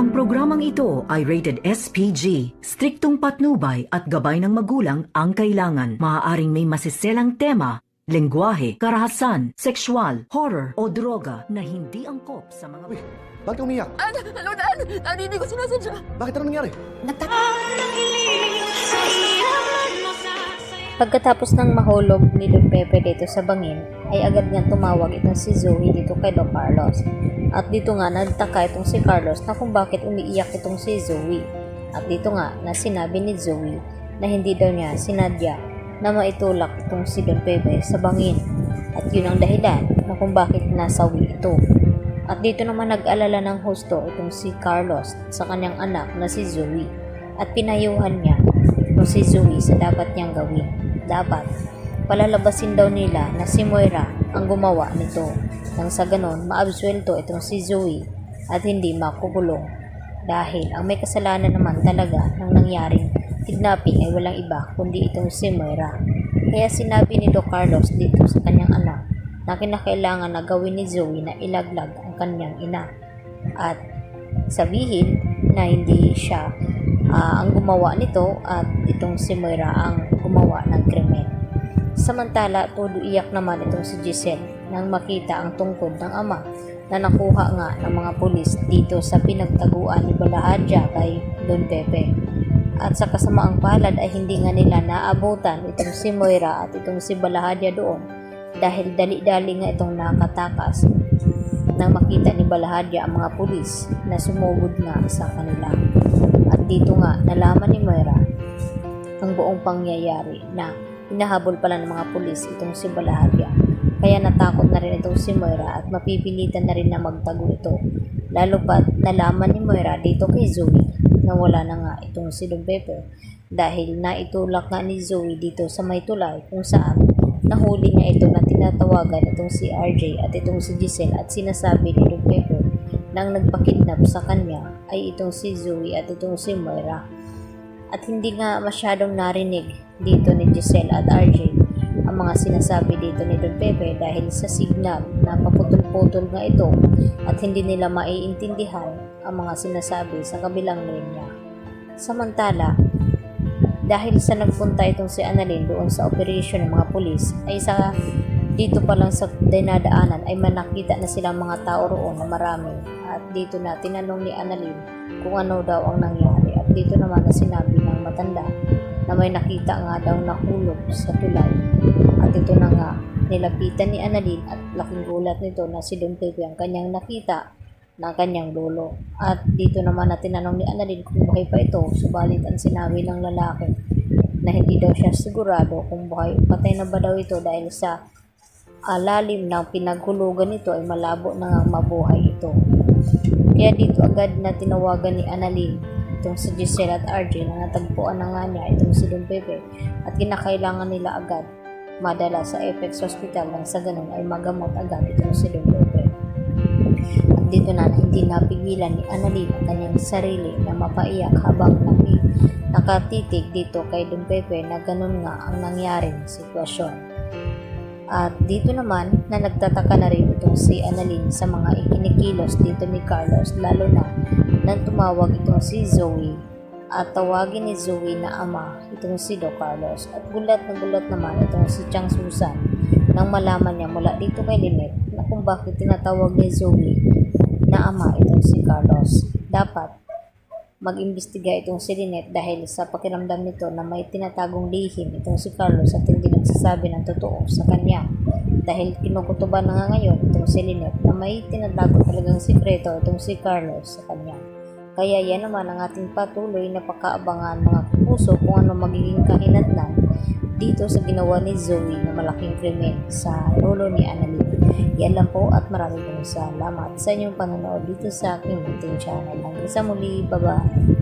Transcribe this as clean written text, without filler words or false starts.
Ang programang ito ay rated SPG. Striktong patnubay at gabay ng magulang ang kailangan. Maaaring may masiselang tema, lengguwahe, karahasan, sexual, horror o droga na hindi angkop sa mga... Uy, bakit ka umiyak? Ano, Dan? Dan, hindi ko sinasadya. Bakit ano nangyari? Pagkatapos ng mahulog ni Don Pepe dito sa bangin, ay agad nga tumawag itong si Zoe dito kay Don Carlos. At dito nga nagtaka itong si Carlos na kung bakit umiiyak itong si Zoe. At dito nga na sinabi ni Zoe na hindi daw niya sinadya na maitulak itong si Don Pepe sa bangin. At yun ang dahilan na kung bakit nasawi ito. At dito naman nag-alala ng husto itong si Carlos sa kanyang anak na si Zoe. At pinayuhan niya itong si Zoe sa dapat niyang gawin. Dapat palalabasin daw nila na si Moira ang gumawa nito. Nang sa ganon, maabsuelto itong si Zoe at hindi makukulong. Dahil ang may kasalanan naman talaga ng nangyaring kidnapping ay walang iba kundi itong si Moira. Kaya sinabi ni Don Carlos dito sa kanyang anak na kinakailangan na gawin ni Zoe na ilaglag ang kanyang ina. At sabihin na hindi siya ang gumawa nito at itong si Moira ang gumawa ng krimen. Samantala, todo iyak naman itong si Giselle nang makita ang tungkod ng ama na nakuha nga ng mga pulis dito sa pinagtaguan ni Balahadja kay Don Pepe. At sa kasamaang palad ay hindi nga nila naabutan itong si Moira at itong si Balahadja doon dahil dali-dali nga itong nakatakas nang makita ni Balahadja ang mga pulis na sumugod nga sa kanila. At dito nga nalaman ni Moira ang buong pangyayari na hinahabol pala ng mga pulis itong si Balahadja. Kaya natakot na rin itong si Moira at mapipilitan na rin na magtago ito. Lalo pat nalaman ni Moira dito kay Zoe na wala na nga itong si Don Pepe dahil naitulak nga ni Zoe dito sa may tulay kung saan nahuli nga ito na tinatawagan itong si RJ at itong si Giselle at sinasabi ni Don Pepe nang nagpakidnap sa kanya ay itong si Zoe at itong si Moira. At hindi nga masyadong narinig dito ni Giselle at RJ ang mga sinasabi dito ni Don Pepe dahil sa signal na paputol-putol nga ito at hindi nila maiintindihan ang mga sinasabi sa kabilang linya. Samantala, dahil sa nagpunta itong si Annalyn doon sa operation ng mga pulis ay sa dito pa lang sa dinadaanan ay manakita na silang mga tao roon na marami. At dito na tinanong ni Annalyn kung ano daw ang nangyari. At dito naman na sinabi ng matanda na may nakita nga daw na hulog sa tulay. At ito na nga nilapitan ni Annalyn at laking gulat nito na si Don Pepe ang kanyang nakita ng kanyang lolo. At dito naman na tinanong ni Annalyn kung buhay pa ito. Subalit ang sinabi ng lalaki na hindi daw siya sigurado kung buhay patay na ba daw ito dahil sa lalim ng pinaghulugan nito ay malabo na nga mabuhay ito. Kaya dito agad na tinawagan ni Annalyn itong si Giselle at RJ na natagpuan na nga niya itong si Don Pepe at kinakailangan nila agad madala sa Apex Hospital nang sa ganun ay magamot agad itong si Don Pepe. At dito na hindi napigilan ni Annalyn ang kanyang sarili na mapaiyak habang nakatitig dito kay Don Pepe na ganun nga ang nangyaring sitwasyon. At dito naman na nagtataka na rin itong si Annalyn sa mga ikinikilos dito ni Carlos lalo na nang tumawag itong si Zoe at tawagin ni Zoe na ama itong si Don Carlos at gulat na gulat naman itong si Chang Susan nang malaman niya mula dito kay Lynette na kung bakit tinatawag ni Zoe na ama itong si Carlos. Dapat mag-imbestiga itong si Lynette dahil sa pakiramdam nito na may tinatagong lihim itong si Carlos at hindi nagsasabi ng totoo sa kanya. Dahil kinukutuban na nga ngayon itong si Lynette na may tinatago talagang sikreto itong si Carlos sa kanya. Kaya yan naman ang ating patuloy na pakaabangan mga puso kung ano magiging kahinatnan dito sa ginawa ni Zoe na malaking krimen sa lolo ni Annalyn. Yan lang po at maraming salamat sa inyong panonood dito sa aking munting channel. Hanggang sa muli, bye-bye!